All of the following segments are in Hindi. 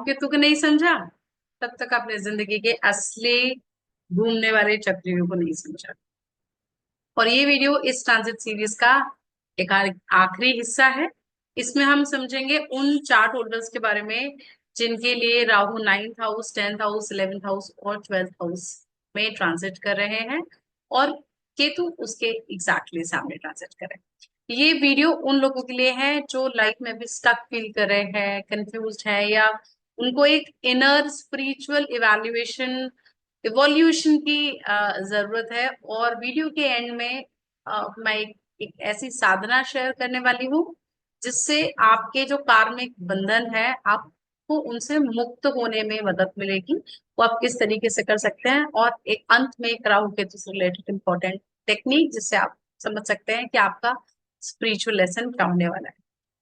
राहु केतु को नहीं समझा, तब तक आपने जिंदगी के असली घूमने वाले चक्रियों को नहीं समझा। और ये वीडियो इस ट्रांजिट सीरीज का एक आखिरी हिस्सा है। इसमें हम समझेंगे उन चार्ट होल्डर्स के बारे में जिनके लिए Rahu 9th house, 10th house, 11th house और 12th हाउस में ट्रांजिट कर रहे हैं, और केतु उसके एग्जैक्टली सामने ट्रांजिट कर रहे हैं। ये वीडियो उन लोगों के लिए है जो लाइफ में भी स्टक फील कर रहे हैं, कंफ्यूज है, या उनको एक इनर स्पिरिचुअल इवोल्यूशन की जरूरत है। और वीडियो के एंड में मैं एक ऐसी साधना शेयर करने वाली हूँ जिससे आपके जो कार्मिक बंधन है, आपको उनसे मुक्त होने में मदद मिलेगी। वो आप किस तरीके से कर सकते हैं, और एक अंत में एक राहु केतु से रिलेटेड इंपॉर्टेंट टेक्निक जिससे आप समझ सकते हैं कि आपका स्पिरिचुअल लेसन क्या होने वाला है।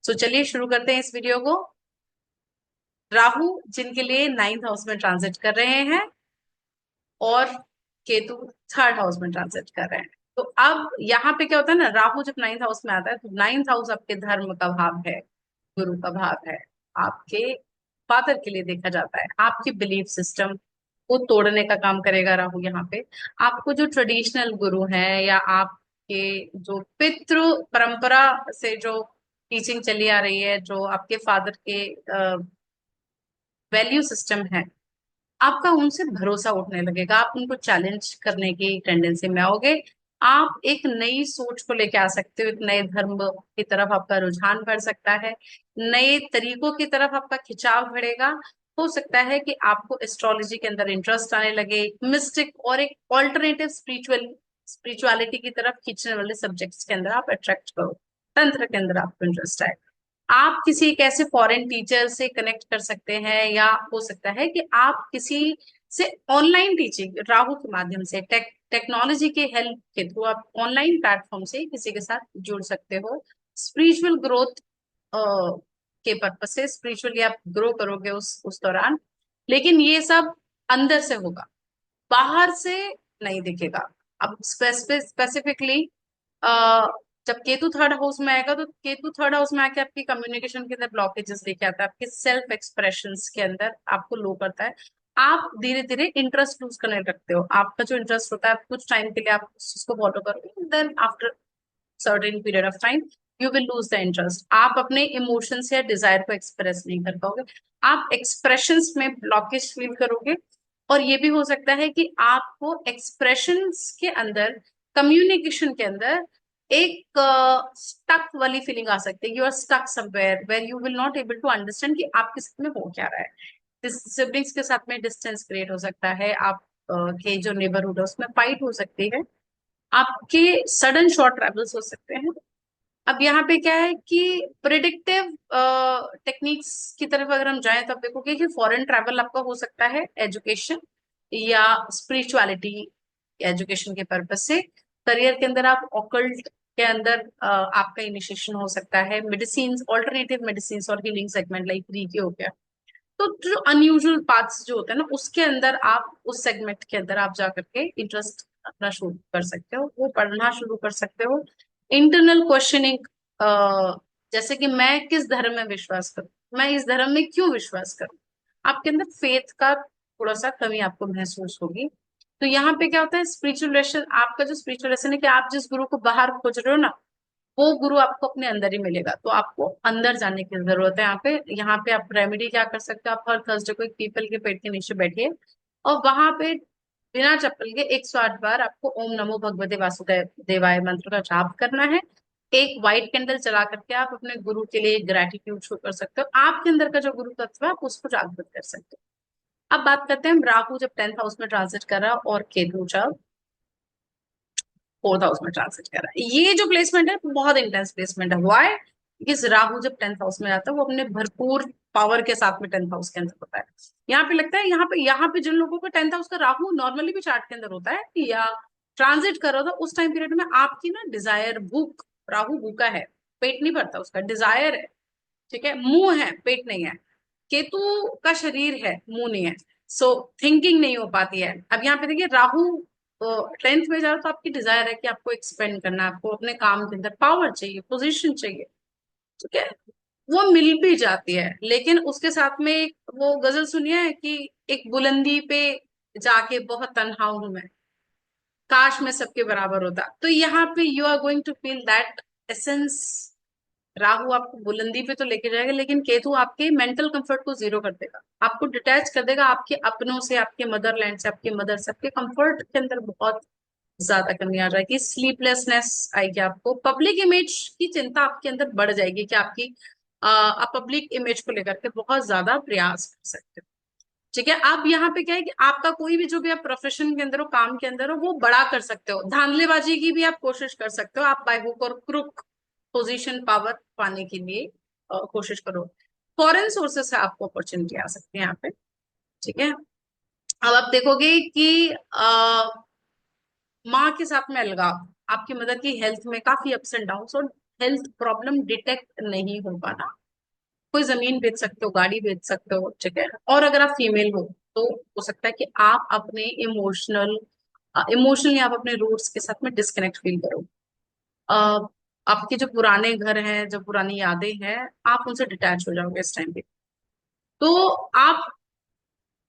तो चलिए शुरू करते हैं इस वीडियो को। राहु जिनके लिए 9th हाउस में ट्रांजिट कर रहे हैं, और केतु 3rd हाउस में ट्रांजिट कर रहे हैं। तो अब यहाँ पे क्या होता है ना, राहु जब 9th हाउस में आता है तो 9th हाउस आपके धर्म का भाव है, गुरु का भाव है, आपके फादर के लिए देखा जाता है। आपकी बिलीफ सिस्टम को तोड़ने का काम करेगा राहु यहाँ पे। आपको जो ट्रेडिशनल गुरु हैं, या आपके जो पितृ परंपरा से जो टीचिंग चली आ रही है, जो आपके फादर के वैल्यू सिस्टम है, आपका उनसे भरोसा उठने लगेगा। आप उनको चैलेंज करने की टेंडेंसी में आओगे। आप एक नई सोच को लेके आ सकते हो, एक नए धर्म की तरफ आपका रुझान बढ़ सकता है, नए तरीकों की तरफ आपका खिंचाव बढ़ेगा। हो सकता है कि आपको एस्ट्रोलॉजी के अंदर इंटरेस्ट आने लगे, मिस्टिक और एक ऑल्टरनेटिव स्पिरिचुअलिटी की तरफ खींचने वाले सब्जेक्ट्स के अंदर आप अट्रैक्ट करो, तंत्र के अंदर आपको इंटरेस्ट आए। आप किसी एक ऐसे फॉरेन टीचर से कनेक्ट कर सकते हैं, या हो सकता है कि आप किसी से ऑनलाइन टीचिंग राहु के माध्यम से टेक्नोलॉजी के हेल्प के थ्रू आप ऑनलाइन प्लेटफॉर्म से किसी के साथ जुड़ सकते हो। स्पिरिचुअल ग्रोथ के पर्पज से स्पिरिचुअली आप ग्रो करोगे उस दौरान। लेकिन ये सब अंदर से होगा, बाहर से नहीं दिखेगा। अब स्पेसिफिकली जब केतु 3rd हाउस में आएगा, तो केतु 3rd हाउस में आके आपकी कम्युनिकेशन के अंदर ब्लॉकेजेस लेके आता है, आपके सेल्फ एक्सप्रेशंस के अंदर आपको लो करता है। आप धीरे धीरे इंटरेस्ट लूज करने लगते हो। आपका जो इंटरेस्ट होता है, कुछ टाइम के लिए आप उसको फॉलो करोगे, then after certain period of time you will lose the interest. आप अपने इमोशंस या डिजायर को एक्सप्रेस नहीं कर पाओगे, आप एक्सप्रेशंस में ब्लॉकेज फील करोगे। और ये भी हो सकता है कि आपको एक्सप्रेशंस के अंदर, कम्युनिकेशन के अंदर एक स्टक वाली फीलिंग आ सकती है। You are stuck somewhere where you will not able to understand कि आपके साथ में हो क्या रहा है। सिबलिंग्स के साथ में डिस्टेंस क्रिएट हो सकता है, आप के जो नेबरहुड है उसमें फाइट हो सकती है, आपके सडन शॉर्ट ट्रेवल्स हो सकते हैं। अब यहाँ पे क्या है कि प्रिडिक्टिव टेक्निक्स की तरफ अगर हम जाएं, तो आप देखोगे कि फॉरेन ट्रैवल आपका हो सकता है एजुकेशन या स्पिरिचुअलिटी एजुकेशन के पर्पज से। करियर के अंदर आप ऑकल्ट के अंदर आपका इनिशिएशन हो सकता है, मेडिसिन, ऑल्टरनेटिव मेडिसिन और हीलिंग सेगमेंट लाइक रीकी हो गया। तो जो अनयूजुअल पाथ्स जो होते हैं ना, उसके अंदर आप उस सेगमेंट के अंदर आप जा करके इंटरेस्ट अपना शुरू कर सकते हो, वो पढ़ना शुरू कर सकते हो। इंटरनल क्वेश्चनिंग, जैसे कि मैं किस धर्म में विश्वास करूं, मैं इस धर्म में क्यों विश्वास करूं, आपके अंदर फेथ का थोड़ा सा कमी आपको महसूस होगी। तो यहाँ पे क्या होता है, स्पिरिचुअल लेसन, आपका जो स्पिरिचुअल लेसन है कि आप जिस गुरु को बाहर खोज रहे हो ना, वो गुरु आपको अपने अंदर ही मिलेगा। तो आपको अंदर जाने की जरूरत है। यहाँ पे आप रेमेडी क्या कर सकते हो, आप हर थर्सडे को एक पीपल के पेड़ के नीचे बैठिए, और वहां पे बिना चप्पल के 108 बार आपको ओम नमो भगवते वासुदेव देवाय मंत्र का जाप करना है। एक व्हाइट कैंडल जला करके आप अपने गुरु के लिए ग्रेटिट्यूड शो कर सकते हो। आपके अंदर का जो गुरु तत्व है आप उसको जागृत कर सकते हो। अब बात करते हैं, राहु जब 10th हाउस में ट्रांजिट कर रहा है, और केतु जब 4th हाउस में ट्रांसिट कर रहा है, ये जो प्लेसमेंट है बहुत इंटेंस प्लेसमेंट है। व्हाई? बिकॉज राहु जब 10th हाउस में जाता है, वो अपने भरपूर पावर के साथ में 10th हाउस के अंदर होता है। यहाँ पे लगता है, यहाँ पे जिन लोगों को 10th हाउस का राहु नॉर्मली भी चार्ट के अंदर होता है, या ट्रांजिट कर रहा था उस टाइम पीरियड में, आपकी ना डिजायर, भूख, राहु भूखा है, पेट नहीं भरता, उसका डिजायर है, ठीक है, मुंह है, पेट नहीं है। केतु का शरीर है, मुंह नहीं है, सो थिंकिंग नहीं हो पाती है। अब यहाँ पे देखिए, राहु 10th में जाओ तो आपकी डिजायर है कि आपको एक्सपेंड करना है, आपको अपने काम के अंदर पावर चाहिए, पोजीशन चाहिए, ठीक है। वो मिल भी जाती है, लेकिन उसके साथ में एक वो गजल सुनिए है कि एक बुलंदी पे जाके बहुत तन्हा हूं मैं, काश मैं सबके बराबर होता। तो यहाँ पे you are going to feel that essence. Rahu आपको बुलंदी पे तो लेके जाएगा, लेकिन केतु आपके मेंटल कंफर्ट को जीरो कर देगा, आपको डिटैच कर देगा आपके अपनों से, आपके मदरलैंड से, आपके मदर से, आपके कंफर्ट के अंदर बहुत ज्यादा कमी आ जाएगी, स्लीपलेसनेस आएगी, आपको पब्लिक इमेज की चिंता आपके अंदर बढ़ जाएगी कि आपकी आप पब्लिक इमेज को लेकर के बहुत ज्यादा प्रयास कर सकते हो। ठीक है, आप यहाँ पे क्या है कि आपका कोई भी जो भी आप प्रोफेशन के अंदर हो, काम के अंदर हो, वो बड़ा कर सकते हो, धांधलेबाजी की भी आप कोशिश कर सकते हो, आप बाय हुक और क्रुक पोजीशन पावर पाने के लिए कोशिश करो। फॉरेन सोर्सेस से आपको अपॉर्चुनिटी आ सकती है यहाँ पे। ठीक है, अब आप देखोगे कि माँ के साथ में अलगाव, आपकी मदर की हेल्थ में काफी अप्स एंड डाउन, और हेल्थ प्रॉब्लम डिटेक्ट नहीं हो पाना। कोई जमीन बेच सकते हो, गाड़ी बेच सकते हो, ठीक है। और अगर आप फीमेल तो हो सकता है कि आप अपने इमोशनली आप अपने रूट्स के साथ में डिस्कनेक्ट फील करो। अ, आपके जो पुराने घर हैं, जो पुरानी यादें हैं, आप उनसे डिटैच हो जाओगे इस टाइम पे। तो आप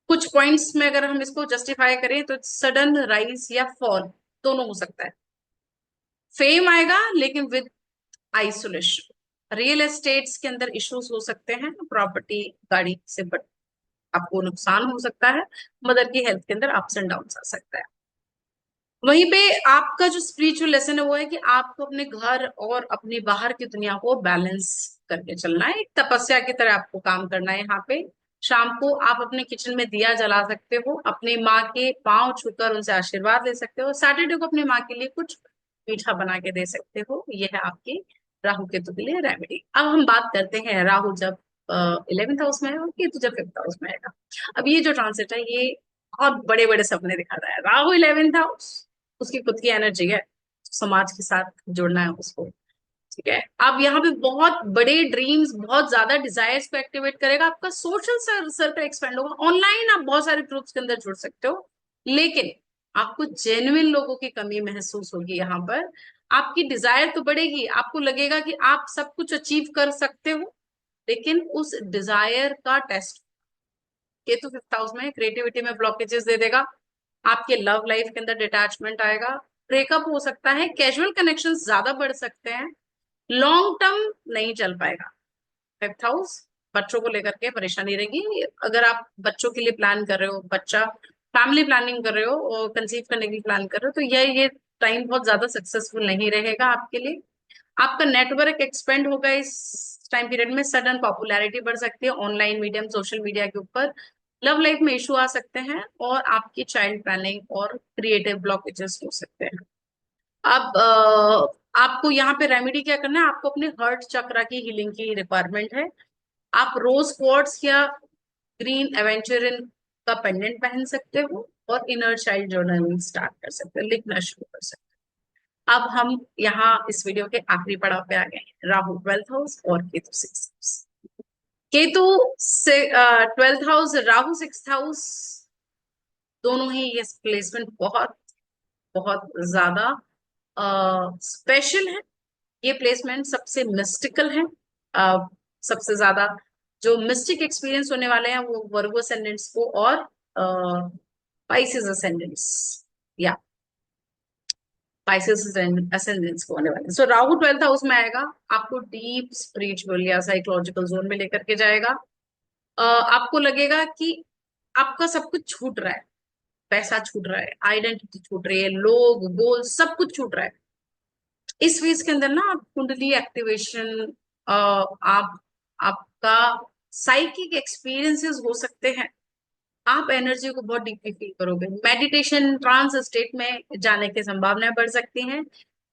कुछ पॉइंट्स में अगर हम इसको जस्टिफाई करें तो सडन राइज या फॉल दोनों हो सकता है। फेम आएगा लेकिन विद आइसोलेशन। रियल एस्टेट्स के अंदर इश्यूज हो सकते हैं, प्रॉपर्टी, गाड़ी से, बट आपको नुकसान हो सकता है। मदर की हेल्थ के अंदर अप्स एंड डाउन आ सकता है। वहीं पे आपका जो स्पिरिचुअल लेसन है वो है कि आपको अपने घर और अपनी बाहर की दुनिया को बैलेंस करके चलना है, एक तपस्या की तरह आपको काम करना है यहाँ पे। शाम को आप अपने किचन में दिया जला सकते हो, अपनी माँ के पांव छूकर उनसे आशीर्वाद ले सकते हो, सैटरडे को अपनी माँ के लिए कुछ मीठा बना के दे सकते हो। यह है आपकी राहु केतु के लिए रेमेडी। अब हम बात करते हैं राहु जब 11th हाउस में है और केतु जब 5th हाउस में आएगा। अब ये जो ट्रांसिट है ये बहुत बड़े बड़े सपने दिखाता है। राहु 11th हाउस, उसकी खुद की एनर्जी है, समाज के साथ जुड़ना है उसको। ठीक है, अब यहाँ पे बहुत बड़े ड्रीम्स, बहुत ज्यादा डिजायर्स को एक्टिवेट करेगा, आपका सोशल सर्कल एक्सपेंड होगा, ऑनलाइन आप बहुत सारे ग्रुप्स के अंदर जुड़ सकते हो, लेकिन आपको जेन्युइन लोगों की कमी महसूस होगी यहाँ पर। आपकी डिजायर तो बढ़ेगी, आपको लगेगा कि आप सब कुछ अचीव कर सकते हो, लेकिन उस डिजायर का टेस्ट केतु 5th हाउस में क्रिएटिविटी में ब्लॉकेजेस दे देगा। आपके लव लाइफ के अंदर डिटैचमेंट आएगा, ब्रेकअप हो सकता है, कैजुअल कनेक्शन ज्यादा बढ़ सकते हैं, लॉन्ग टर्म नहीं चल पाएगा। 5th हाउस बच्चों को लेकर के परेशानी रहेगी। अगर आप बच्चों के लिए प्लान कर रहे हो, बच्चा फैमिली प्लानिंग कर रहे हो और कंसीव करने की प्लान कर रहे हो, तो ये टाइम बहुत ज्यादा सक्सेसफुल नहीं रहेगा आपके लिए। आपका नेटवर्क एक्सपेंड होगा इस टाइम पीरियड में, सडन पॉपुलैरिटी बढ़ सकती है ऑनलाइन मीडियम, सोशल मीडिया के ऊपर। लव लाइफ में इशू आ सकते हैं, और आपकी चाइल्ड प्लानिंग और क्रिएटिव ब्लॉकेजेस हो सकते हैं। अब आपको यहाँ पे रेमेडी क्या करना है, आपको अपने हर्ट चक्रा की हीलिंग की रिक्वायरमेंट है। आप रोज क्वार्ट्स या ग्रीन एवेंचुरिन का पेंडेंट पहन सकते हो, और इनर चाइल्ड जर्नलिंग स्टार्ट कर सकते हो, लिखना शुरू कर सकते हो। अब हम यहाँ इस वीडियो के आखिरी पड़ाव पे आ गए हैं, राहु 12th हाउस और केतु 6th हाउस। केतु से 12th house, Rahu 6th house, दोनों ही ये प्लेसमेंट बहुत बहुत ज्यादा स्पेशल है। ये प्लेसमेंट सबसे मिस्टिकल है। सबसे ज्यादा जो मिस्टिक एक्सपीरियंस होने वाले हैं वो वर्गो असेंडेंट्स को और पाइसेस असेंडेंट्स, या पाइसेस असेंडेंट्स को होने वाले हैं। सो राहु 12th हाउस में आएगा, आपको डीप स्पिरिचुअल या साइकोलॉजिकल जोन में लेकर के जाएगा। आपको लगेगा कि आपका सब कुछ छूट रहा है, पैसा छूट रहा है, आइडेंटिटी छूट रही है, लोग, गोल, सब कुछ छूट रहा है। इस फेज के अंदर ना आप कुंडली एक्टिवेशन, आप आपका साइकिक एक्सपीरियंसेस हो सकते हैं, आप एनर्जी को बहुत डीपली फील करोगे, मेडिटेशन ट्रांस स्टेट में जाने की संभावनाएं बढ़ सकती हैं।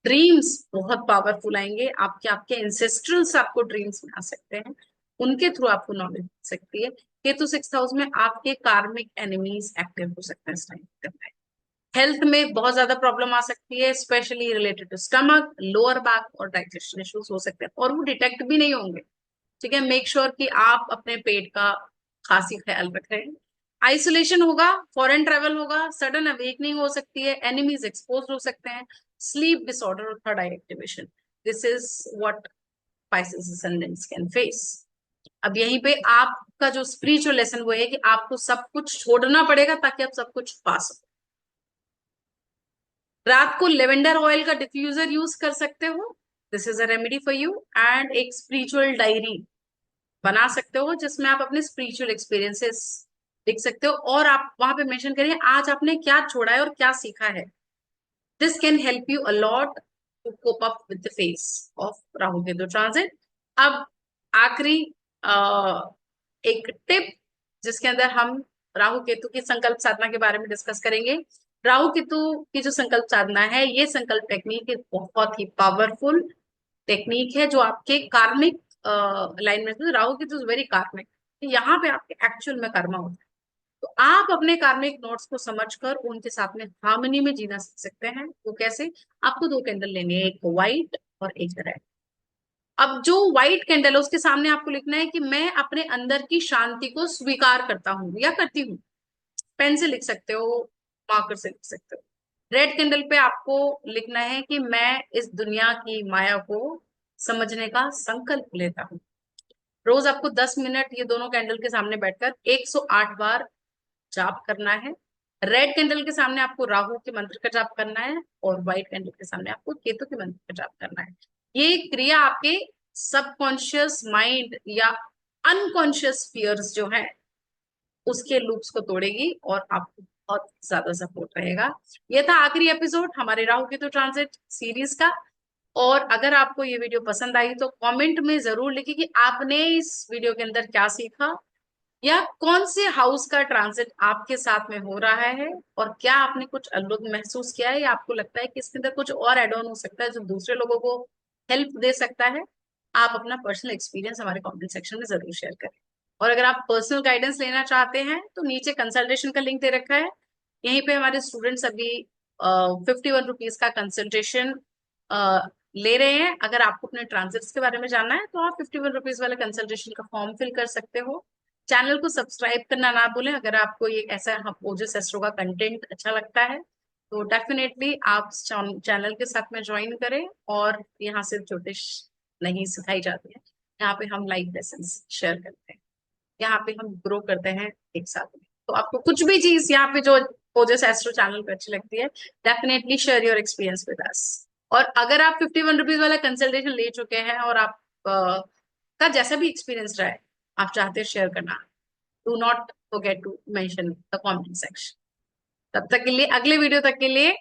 ड्रीम्स बहुत पावरफुल आएंगे, आपके आपके इंसेस्ट्रल्स आपको ड्रीम्स में आ सकते हैं, उनके थ्रू आपको नॉलेज मिल सकती है। केतु 6th हाउस में आपके कार्मिक एनिमीज एक्टिव हो सकते हैं इस टाइम। हेल्थ में बहुत ज्यादा प्रॉब्लम आ सकती है, specially related to stomach, lower back और डाइजेशन इश्यूज हो सकते हैं, और वो डिटेक्ट भी नहीं होंगे। ठीक है, मेक श्योर कि आप अपने पेट का खासी ख्याल रखें। आइसोलेशन होगा, फॉरेन ट्रेवल होगा, सडन अवेकनिंग हो सकती है, एनिमीज एक्सपोज हो सकते हैं, स्लीप डिसऑर्डर और third I activation. This is what Pisces ascendants can face. अब यहीं पे आपका जो स्पिरिचुअल लेसन वो है कि आपको सब कुछ छोड़ना पड़ेगा ताकि आप सब कुछ पा सको। रात को लेवेंडर ऑयल का डिफ्यूजर यूज कर सकते हो, this is a remedy for you. And एक स्पिरिचुअल डायरी बना सकते हो जिसमें आप अपने स्पिरिचुअल एक्सपीरियंसेस लिख सकते हो, और आप वहां पे मेंशन करिए आज आपने क्या छोड़ा है और क्या सीखा है। This can help you a lot to cope up with the phase of Rahu Ketu transit. अब आखिरी एक टिप जिसके अंदर हम राहु केतु की संकल्प साधना के बारे में डिस्कस करेंगे। राहु केतु की जो संकल्प साधना है, ये संकल्प टेक्निक एक बहुत ही पावरफुल टेक्निक है जो आपके कार्मिक अलाइनमेंट में, राहु केतु इज वेरी कार्मिक, यहाँ पे आपके एक्चुअल में कर्मा होता है। तो आप अपने कार्मिक नोट्स को समझकर उनके साथ में हार्मनी में जीना सीख सकते हैं। वो कैसे? आपको दो कैंडल लेने हैं, एक व्हाइट और एक रेड। अब जो व्हाइट कैंडल है उसके सामने आपको लिखना है कि मैं अपने अंदर की शांति को स्वीकार करता हूँ या करती हूँ। पेन से लिख सकते हो, मार्कर से लिख सकते हो। रेड कैंडल पे आपको लिखना है कि मैं इस दुनिया की माया को समझने का संकल्प लेता हूँ। रोज आपको 10 मिनट ये दोनों कैंडल के सामने बैठकर 108 बार जाप करना है। रेड कैंडल के सामने आपको राहु के मंत्र का जाप करना है, और व्हाइट कैंडल के सामने आपको केतु के मंत्र का जाप करना है। ये क्रिया आपके सबकॉन्शियस माइंड या अनकॉन्शियस फियर्स जो है उसके लूप्स को तोड़ेगी और आपको बहुत ज्यादा सपोर्ट रहेगा। ये था आखिरी एपिसोड हमारे राहु केतु ट्रांजिट सीरीज का। और अगर आपको ये वीडियो पसंद आई तो कमेंट में जरूर लिखिए कि आपने इस वीडियो के अंदर क्या सीखा, या कौन से हाउस का ट्रांजिट आपके साथ में हो रहा है, और क्या आपने कुछ अलग महसूस किया है, या आपको लगता है कि इसके अंदर कुछ और एड ऑन हो सकता है जो दूसरे लोगों को हेल्प दे सकता है। आप अपना पर्सनल एक्सपीरियंस हमारे कमेंट सेक्शन में जरूर शेयर करें। और अगर आप पर्सनल गाइडेंस लेना चाहते हैं तो नीचे कंसल्टेशन का लिंक दे रखा है। यहीं पे हमारे स्टूडेंट्स अभी 51 रुपीज का कंसल्टेशन ले रहे हैं। अगर आपको अपने ट्रांजिट्स के बारे में जानना है तो आप 51 रुपीज वाले कंसल्टेशन का फॉर्म फिल कर सकते हो। चैनल को सब्सक्राइब करना ना भूलें। अगर आपको ये ऐसा ओजस एस्ट्रो का कंटेंट अच्छा लगता है तो डेफिनेटली आप चैनल के साथ में ज्वाइन करें। और यहाँ से ज्योतिष नहीं सिखाई जाती है, यहाँ पे हम लाइव लेसन शेयर करते हैं, यहाँ पे हम ग्रो करते हैं एक साथ में। तो आपको कुछ भी चीज यहाँ पे जो ओजस एस्ट्रो चैनल पे अच्छी लगती है, definitely share your experience with us. और अगर आप 51 रुपीज वाला कंसल्टेशन ले चुके हैं और आप का जैसा भी एक्सपीरियंस रहा है आप चाहते हैं शेयर करना, do not forget to mention the comment section. तब तक के लिए, अगले वीडियो तक के लिए